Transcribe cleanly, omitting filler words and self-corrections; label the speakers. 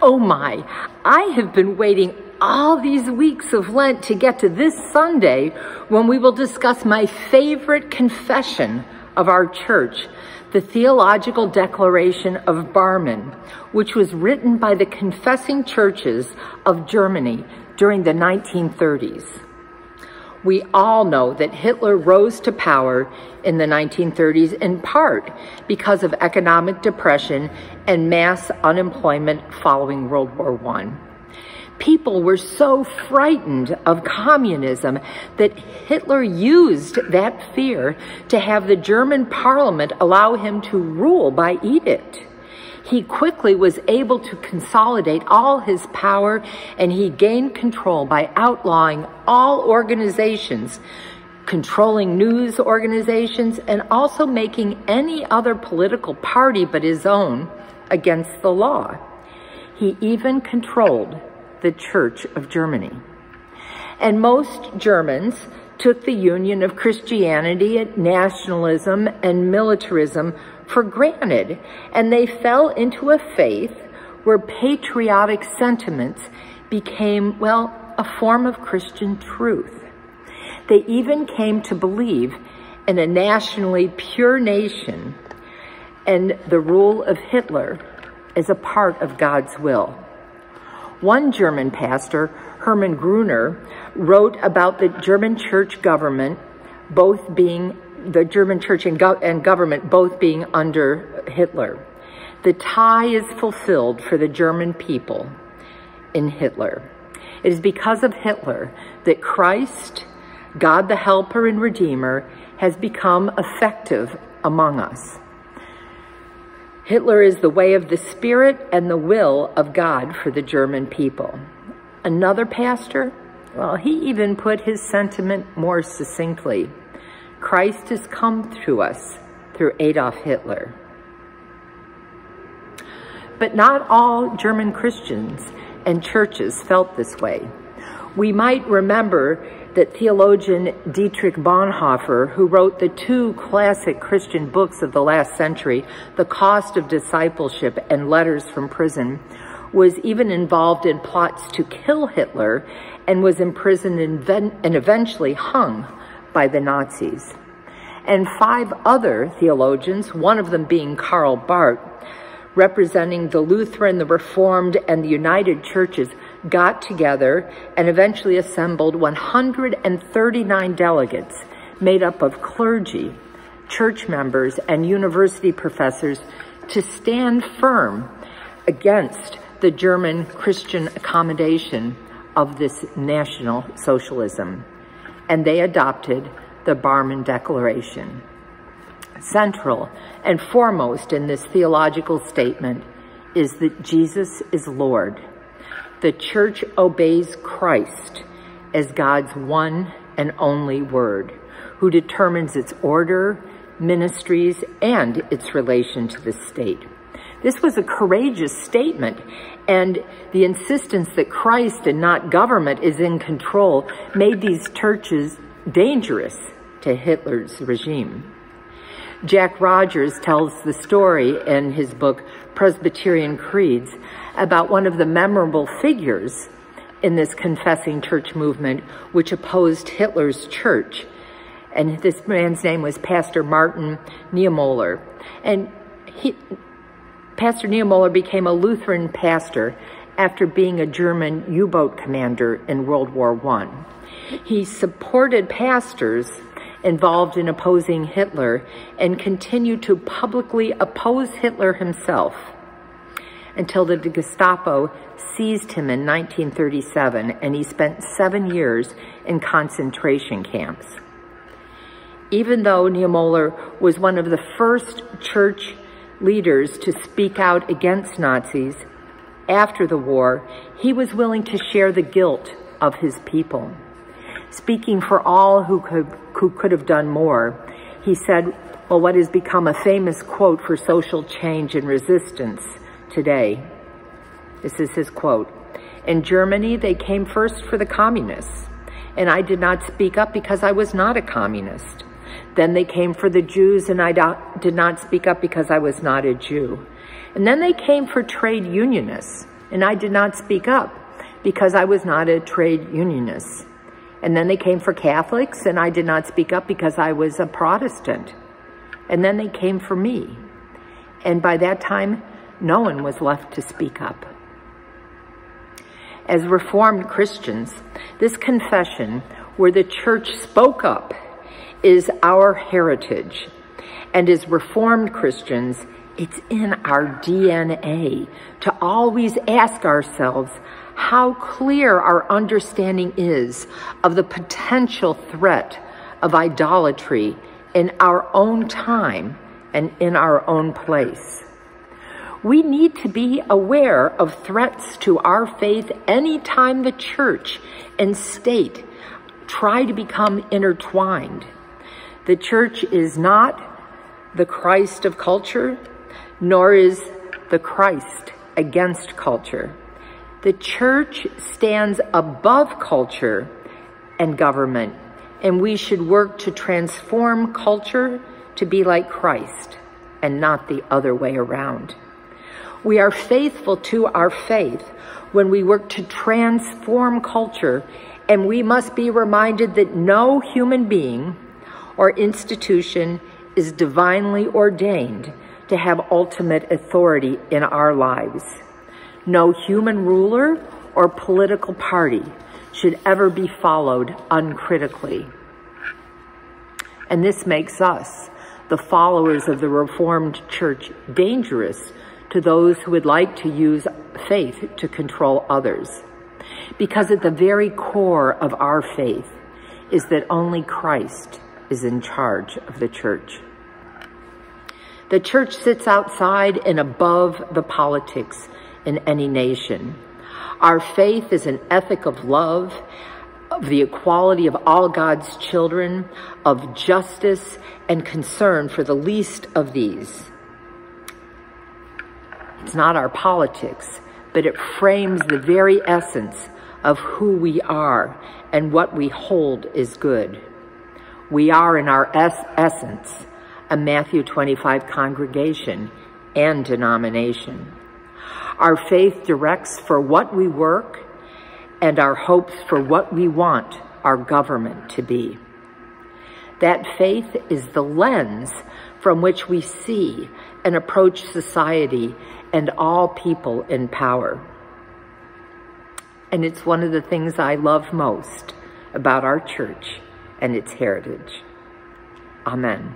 Speaker 1: Oh my, I have been waiting all these weeks of Lent to get to this Sunday when we will discuss my favorite confession of our church, the Theological Declaration of Barmen, which was written by the confessing churches of Germany during the 1930s. We all know that Hitler rose to power in the 1930s in part because of economic depression and mass unemployment following World War I. People were so frightened of communism that Hitler used that fear to have the German parliament allow him to rule by edict. He quickly was able to consolidate all his power, and he gained control by outlawing all organizations, controlling news organizations, and also making any other political party but his own against the law. He even controlled the Church of Germany. And most Germans took the union of Christianity, nationalism, and militarism for granted, and they fell into a faith where patriotic sentiments became, well, a form of Christian truth. They even came to believe in a nationally pure nation and the rule of Hitler as a part of God's will. One German pastor, Hermann Gruner, wrote about the German church government and government both being under Hitler. The tie is fulfilled for the German people in Hitler. It is because of Hitler that Christ, God the Helper and Redeemer, has become effective among us. Hitler is the way of the Spirit and the will of God for the German people. Another pastor, well, he even put his sentiment more succinctly. Christ has come through us through Adolf Hitler. But not all German Christians and churches felt this way. We might remember that theologian Dietrich Bonhoeffer, who wrote the two classic Christian books of the last century, The Cost of Discipleship and Letters from Prison, was even involved in plots to kill Hitler and was imprisoned and eventually hung by the Nazis. And 5 other theologians, one of them being Karl Barth, representing the Lutheran, the Reformed, and the United Churches, got together and eventually assembled 139 delegates made up of clergy, church members, and university professors to stand firm against the German Christian accommodation of this National Socialism. And they adopted the Barmen Declaration. Central and foremost in this theological statement is that Jesus is Lord. The church obeys Christ as God's one and only word, who determines its order, ministries, and its relation to the state. This was a courageous statement, and the insistence that Christ and not government is in control made these churches dangerous to Hitler's regime. Jack Rogers tells the story in his book, Presbyterian Creeds, about one of the memorable figures in this confessing church movement which opposed Hitler's church. And this man's name was Pastor Martin Niemöller. And Pastor Niemöller became a Lutheran pastor after being a German U-boat commander in World War I. He supported pastors involved in opposing Hitler and continued to publicly oppose Hitler himself until the Gestapo seized him in 1937, and he spent 7 years in concentration camps. Even though Niemöller was one of the first church leaders to speak out against Nazis after the war, he was willing to share the guilt of his people. Speaking for all who could have done more, he said, well, what has become a famous quote for social change and resistance today. This is his quote. In Germany, they came first for the communists, and I did not speak up because I was not a communist. Then they came for the Jews, and I did not speak up because I was not a Jew. And then they came for trade unionists, and I did not speak up because I was not a trade unionist. And then they came for Catholics, and I did not speak up because I was a Protestant. And then they came for me. And by that time, no one was left to speak up. As Reformed Christians, this confession where the church spoke up is our heritage. And as Reformed Christians, it's in our DNA to always ask ourselves how clear our understanding is of the potential threat of idolatry in our own time and in our own place. We need to be aware of threats to our faith anytime the church and state try to become intertwined. The church is not the Christ of culture, nor is the Christ against culture. The church stands above culture and government, and we should work to transform culture to be like Christ and not the other way around. We are faithful to our faith when we work to transform culture, and we must be reminded that no human being or institution is divinely ordained to have ultimate authority in our lives. No human ruler or political party should ever be followed uncritically. And this makes us, the followers of the Reformed Church, dangerous to those who would like to use faith to control others. Because at the very core of our faith is that only Christ is in charge of the church. The church sits outside and above the politics in any nation. Our faith is an ethic of love, of the equality of all God's children, of justice and concern for the least of these. It's not our politics, but it frames the very essence of who we are and what we hold is good. We are in our essence a Matthew 25 congregation and denomination. Our faith directs for what we work and our hopes for what we want our government to be. That faith is the lens from which we see and approach society and all people in power. And it's one of the things I love most about our church and its heritage. Amen.